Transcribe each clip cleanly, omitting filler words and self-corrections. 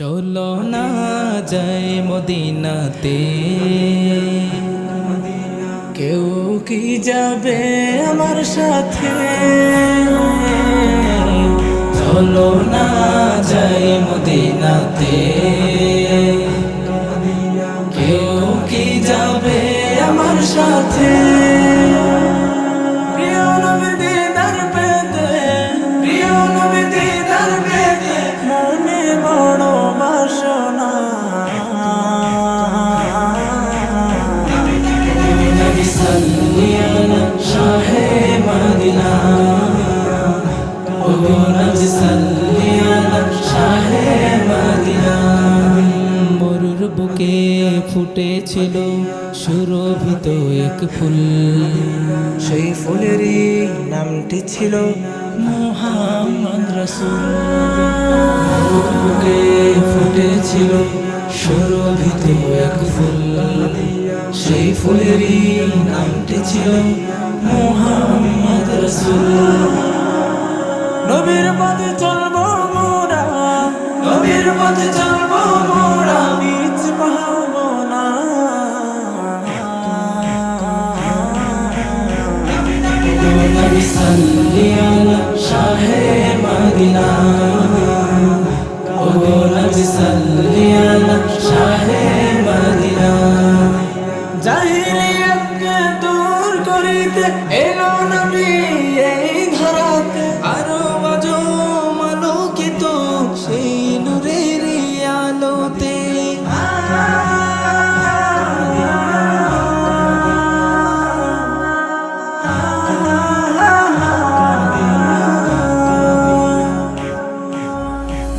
চলো না যাই মদিনাতে, কেউ কি যাবে আমার সাথে? চলো না যাই মদিনাতে, কেউ কি যাবে আমার সাথে? মরুর বুকে ফুটেছিল সুরভিত এক ফুল, সেই ফুলেরই নামটি ছিল মুহাম্মদ রাসূল। মরুর বুকে ফুটেছিল সুরভিত এক ফুল, সেই ফুলেরই নামটি ছিল মুহাম্মদ রাসূল। নবীর পথে চলবো মোরা, নবীর পথে চলবো মোরা, বীজ পাবো না। নবী সাল্লি আলা শাহে মদিনা, ও নবী সাল্লি আলা শাহে মদিনা। জাহিলিয়াতকে দূর করিতে এলো নবী এই ধরাতে। আরো বাজো আলোকিত সেই নূরের আলোতে,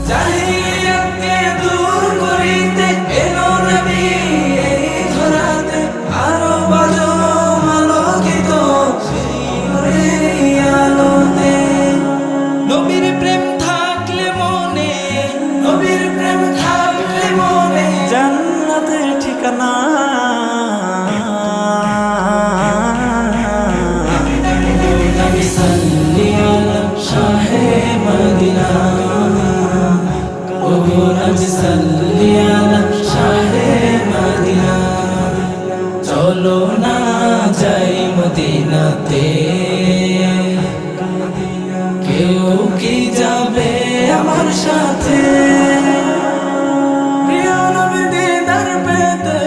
জাহিলিয়াতকে দূর করিতে এলো নবী এই ধরাতে। আরো বাজো আলোকিত সেই নূরের আলোতে। নবীর প্রেম থাকলে মনে, নবীর প্রেম থাকলে মনে, জান্নাতের ঠিকানা। নবী সাল্লি আলা শাহে মদিনা, ও নবী সাল্লি আলা শাহে মদিনা। চলো না যাই মদিনাতে, কেউ কি যাবে আমার সাথে? প্রিয় নবী দিদার পেতে,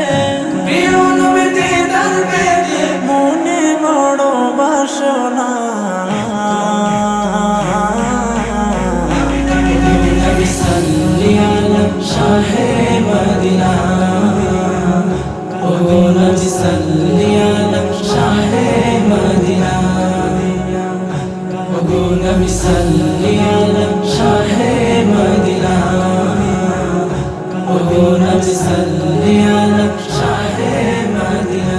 প্রিয় নবী দিদার পেতে, মনে বড় বাসনা। নবী সাল্লি আলা শাহে মদিনা, ও নবী সাল্লি আলা শাহে মদিনা, ও নবী সাল্লি আলা শাহে মদিনা, ও নবী সাল্লি আলা শাহে মদিনা।